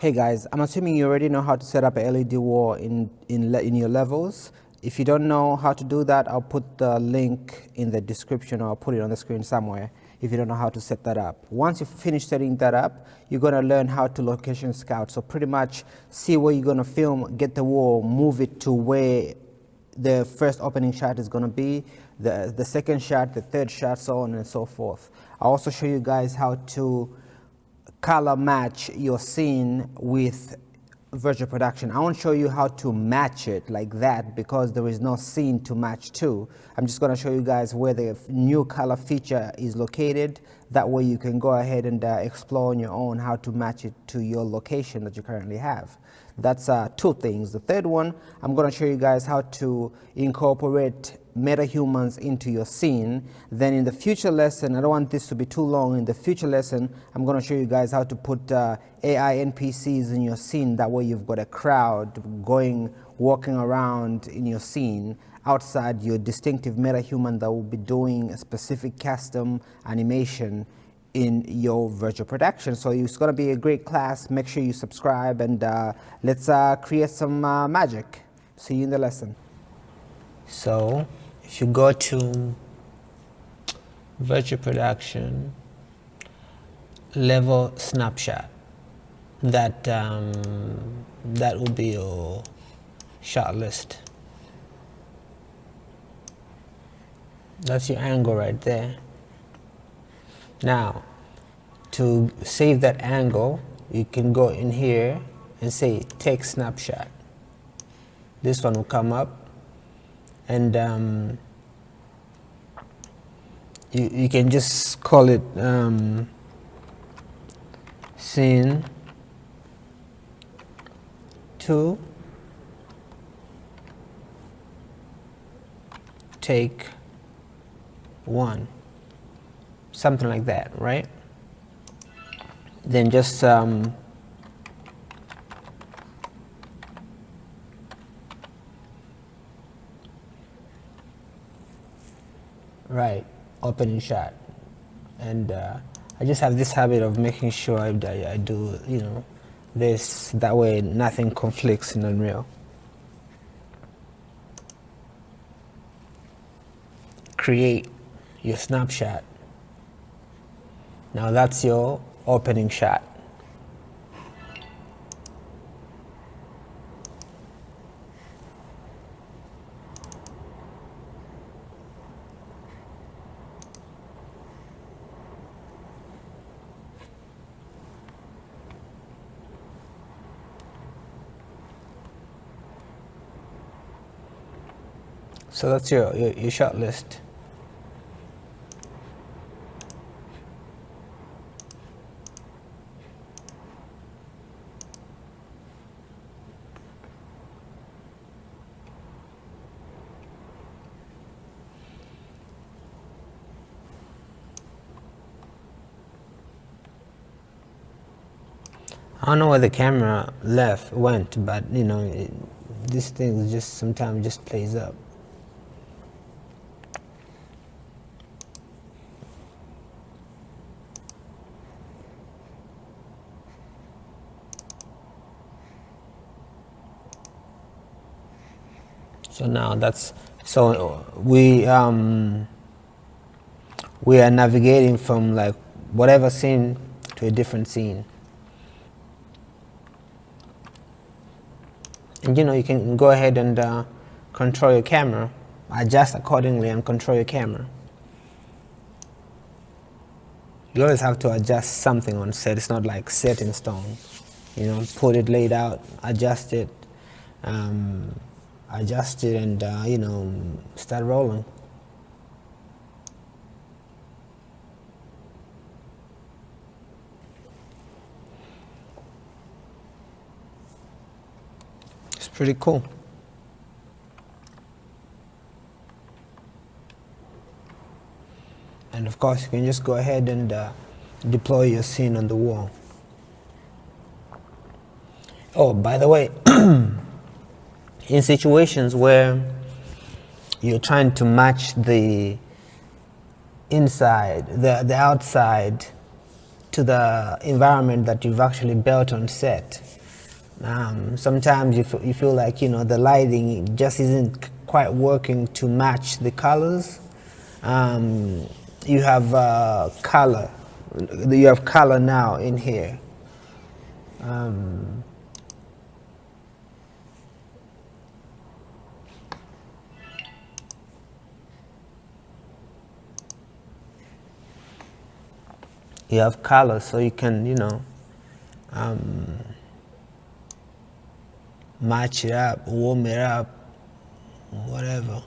Hey guys, I'm assuming you already know how to set up a LED wall in your levels. If you don't know how to do that, I'll put the link in the description, or I'll put it on the screen somewhere if you don't know how to set that up. Once you finish setting that up, you're going to learn how to location scout. So pretty much see where you're going to film, get the wall, move it to where the first opening shot is going to be, the second shot, the third shot, so on and so forth. I'll also show you guys how to color match your scene with virtual production. I won't show you how to match it like that because there is no scene to match to. I'm just going to show you guys where the new color feature is located. That way you can go ahead and explore on your own how to match it to your location that you currently have. That's two things. The third one, I'm going to show you guys how to incorporate metahumans into your scene. Then in the future lesson, I don't want this to be too long, in the future lesson I'm going to show you guys how to put AI NPCs in your scene. That way you've got a crowd walking around in your scene outside your distinctive metahuman that will be doing a specific custom animation in your virtual production. So it's going to be a great class. Make sure you subscribe, and let's create some magic. See you in the lesson. So if you go to virtual production, level snapshot, that will be your shot list. That's your angle right there. Now, to save that angle, you can go in here and say take snapshot. This one will come up, and you can just call it scene 2 take 1, something like that, right? Then just right, opening shot. And I just have this habit of making sure I do, you know, this, that way nothing conflicts in Unreal. Create your snapshot. Now that's your opening shot. So that's your shot list. I don't know where the camera went, but you know, this thing just sometimes just plays up. So now we are navigating from like whatever scene to a different scene. And you know, you can go ahead and control your camera, adjust accordingly and control your camera. You always have to adjust something on set. It's not like set in stone. You know, put it laid out, adjust it, and you know, start rolling. It's pretty cool. And of course, you can just go ahead and deploy your scene on the wall. Oh, by the way, in situations where you're trying to match the inside, the outside to the environment that you've actually built on set. Sometimes you feel like, you know, the lighting just isn't quite working to match the colors. You have color. You have color now in here. You have color, so you can, you know, match it up, warm it up, whatever.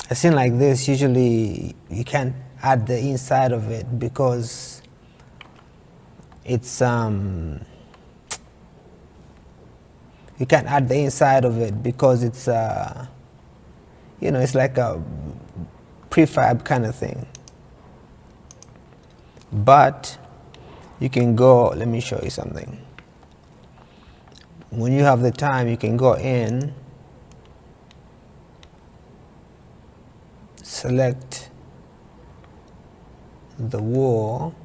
A scene like this, usually you can't add the inside of it because it's you can't add the inside of it because it's you know, it's like a prefab kind of thing. But you can go, let me show you something. When you have the time, you can go in, select the wall,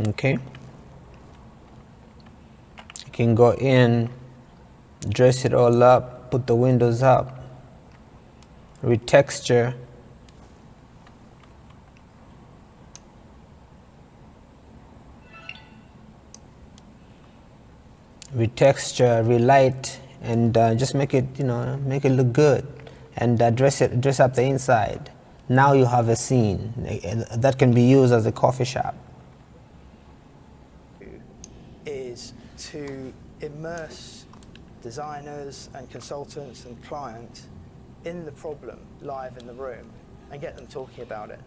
okay. You can go in, dress it all up, put the windows up, retexture, relight, and just make it, you know, make it look good, and dress up the inside. Now you have a scene that can be used as a coffee shop. Is to immerse designers and consultants and clients in the problem live in the room and get them talking about it.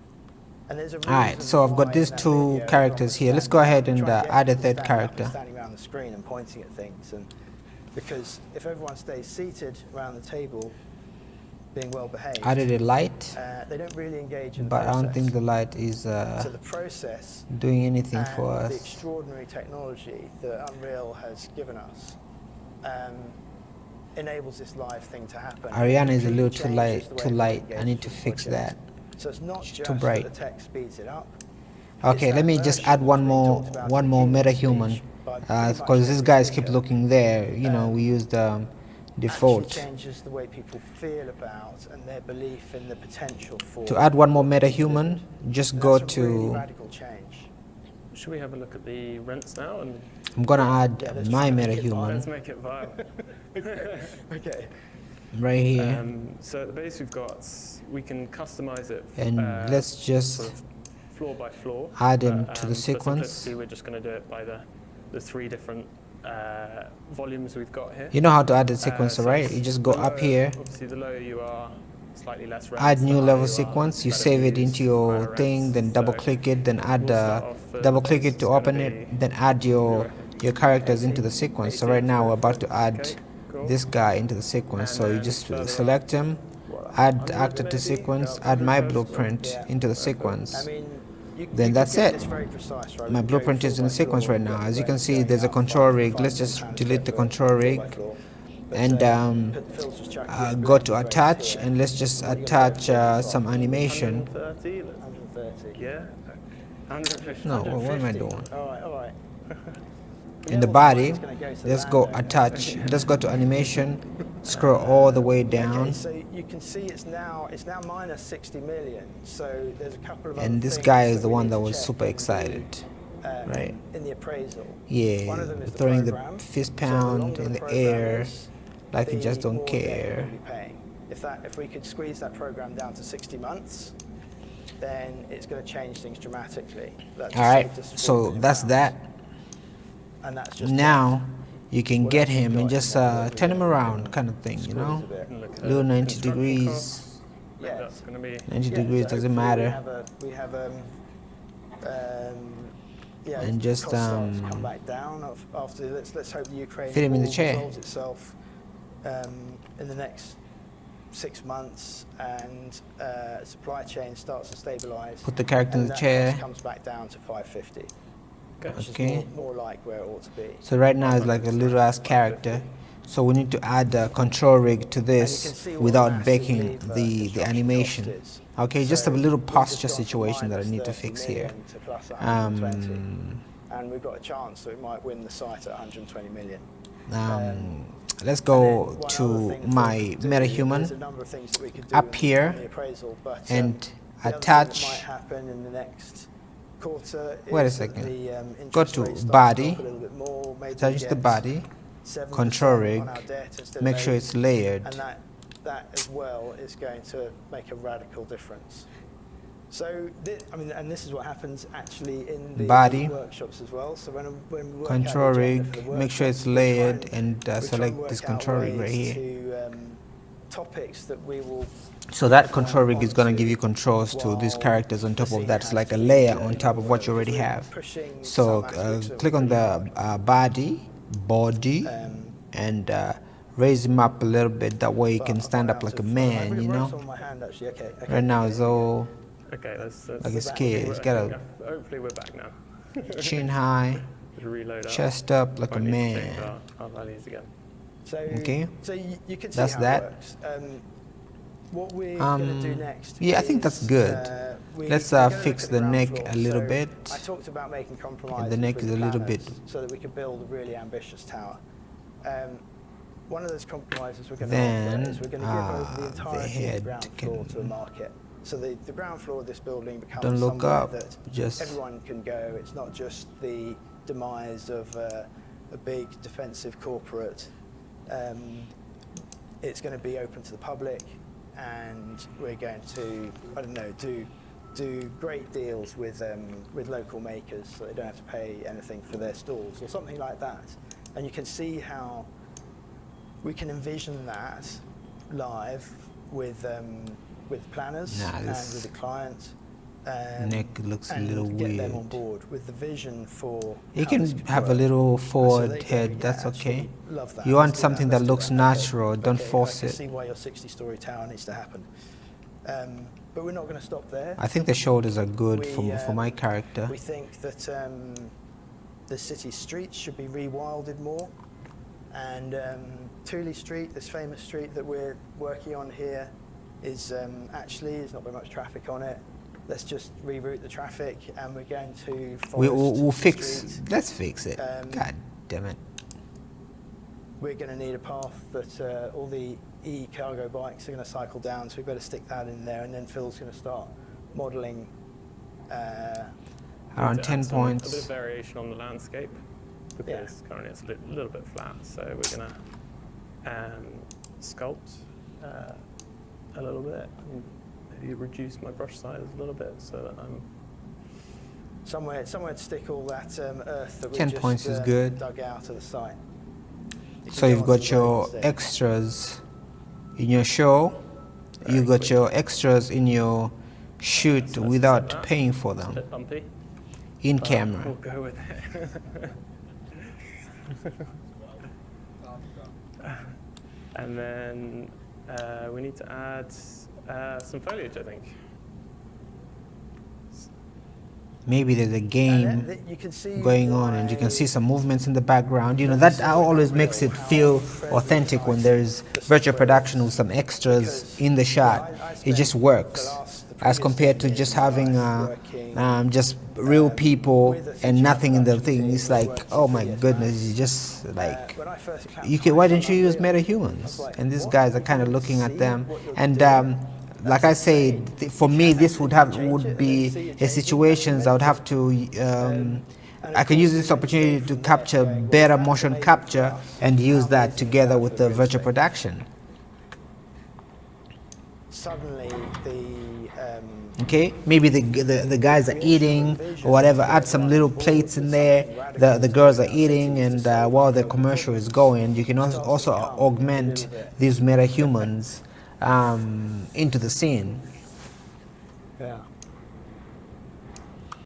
And there's a reason. Alright, so I've got these two characters here. Let's go ahead and add a third character. Standing around the screen and pointing at things, and because if everyone stays seated around the table, being well behaved, Added a light, they don't really engage in the but process. I don't think the light is So the process doing anything for and us. the extraordinary technology that Unreal has given us enables this live thing to happen. Ariana is a little too Changes the way light. we I need engage to with the fix that. project. So it's not just too bright. that the tech speeds it up. Okay, let me just add one more metahuman, because these guys keep looking there. You know, we use the default. Actually changes the way people feel about and their belief in the potential for. To add one more metahuman, just go That's a really to. radical change. Should we have a look at the rents now? And I'm gonna add let's my make it let's metahuman make it violent. Okay. right here, So at the base we've got, we can customize it. and let's just sort of floor by floor. add him to the For sequence. simplicity, we're just going to do it by the three different volumes we've got here. You know how to add the sequencer, So right? You just go the up lower- here, Obviously, the lower you are, slightly less rents. add The new higher level you are, sequence, you better save it views, into your higher thing, rents. then double So click it, then add we'll start off with double click this it to is gonna open it, be- then add your characters into the sequence. So right now we're about to add Okay, cool. this guy into the sequence. And So you then just further select him, add actor to sequence, add my blueprint Yeah. into the I sequence. mean, Then you that's could get it. this very precise, right? My We go blueprint is floor in by the sequence floor, right now. As you can rents see, going there's a up control 5 rig. Let's £5 just per delete the square foot, control floor rig by floor. But, and put the filters chuck here, go blend to grains attach, here. and let's just What are you gonna attach go for? some animation. 130, 130. yeah. 150. No, what am I 150. doing? All right, all right. In the body, let's go attach. Let's go to animation, scroll all the way Okay, down, so you can see it's now minus 60 million. So there's a couple of and other this things guy is the we one need that to was check super and do, excited, right? In the appraisal. Yeah, One of them is throwing the program. fist So pound longer in the program air, is, like you just the don't more debt you're care. gonna be paying. If we could squeeze that program down to 60 months, then it's going to change things dramatically. That just All right, saved us £4 so million. that's that. And that's just Now you can What get else you him got and in just there that we turn him can around, kind of thing, you know. squeeze a bit? Look at Little 90 construction degrees. costs. Yeah. That's going to be 90 Yeah, degrees so doesn't hopefully matter. We have and just costs start to come back down after. Let's hope the Ukraine fit him in the war chair. resolves itself in the next 6 months, and supply chain starts to stabilise. Put the character in the that chair. cost comes back down to 550, which Okay. is more like where it ought to be. So right now it's like a little ass character. So we need to add a control rig to And you can this see what without massive breaking lever the construction animation. cost is. Okay, just a So little we've just posture gone from situation that I minus need to 30 fix here. million to plus 120. Um, And we've got a chance that we might win the site at 120 million. let's And go then one other to thing that my we could do, there's a Metahuman number of things that we could do up in here the appraisal, but, and the other thing attach. that might happen in the next quarter Wait a is that second. the Go interest to rates start to body, drop a little bit more. Maybe we attach the get body, 7% control rig, on our debt instead make of sure 8%. it's layered. And that as well is going to make a radical difference. So, I mean, and this is what happens actually in the Body, workshops as well. So when we work control out the agenda rig, for the make sure it's workshops, we try layered, and we try and select work this out control rig right ways here. to, topics that we will. So that control rig is going to give you controls to these characters on top of that. It's like a layer on top of what you already have. So click on the body, and raise him up a little bit. That way he can stand up like a man, you know. Right now it's all Okay, like a kid. He's got a hopefully we're back now. chin high, Just reload our- chest up like a might need to change man. our values again. Okay. So you can see That's how that. it works. What we're going to do next. Yeah, I think that's is, good. Let's we're gonna look fix at the ground neck floor. a little So bit. I talked about making compromises. The neck with is the a little planners bit so that we could build a really ambitious tower. One of those compromises we're going Then, to offer is we're going to give over the the entirety of the head ground floor to a can- market. So the ground floor of this building becomes Don't look somewhere up, that just- everyone can go. It's not just the demise of a big defensive corporate. It's going to be open to the public, and we're going to, I don't know, do great deals with local makers so they don't have to pay anything for their stalls or something like that. And you can see how we can envision that live with planners Nah, and this with the client. neck looks a and little get them on weird. board with the vision for. You how can this could have a work. little So forward they go, head, "Yeah, that's actually, okay. love that. You Let's want do something that let's do looks Okay, natural, don't okay, force I can it. see why your 60-story tower needs to happen. But we're not going to stop there. I think the shoulders are good We, for my character. We think that the city streets should be rewilded more. And Tooley Street, this famous street that we're working on here, is actually, there's not very much traffic on it. Let's just reroute the traffic, and we're going to We'll the fix. street. Let's fix it. God damn it. We're going to need a path that all the e-cargo bikes are going to cycle down, so we better stick that in there, and then Phil's going to start modelling. Around To 10 add A bit points. of variation on the landscape because currently it's a little bit flat. So we're going to sculpt a little bit. And maybe reduce my brush size a little bit so that I'm somewhere to stick all that earth that we 10 just points is good. dug out of the site. You So can you've go on got to the road your instead. extras in your show. You Very got quick. your extras in your shoot So let's set without that. paying for It's a them bit bumpy. in but camera. We'll go with it. And then we need to add some foliage, I think. Maybe there's a And game then you can see going on and you can why see some movements in the background. You know, that always makes it feel authentic when there's virtual production with some extras in the shot. It just works as compared to just having just real people and nothing in the thing. It's like, oh my goodness, you just like, when I first clapped you can, why didn't you use I was Metahumans? like, And these what? guys are You kind of can looking at see them. what you're And doing. like I say, for me, this would be a situations I would have to. I can use this opportunity to capture better motion capture and use that together with the virtual production. Suddenly Okay, maybe the guys are eating or whatever. Add some little plates in there. The girls are eating, and while the commercial is going, you can also augment these metahumans into the scene. yeah.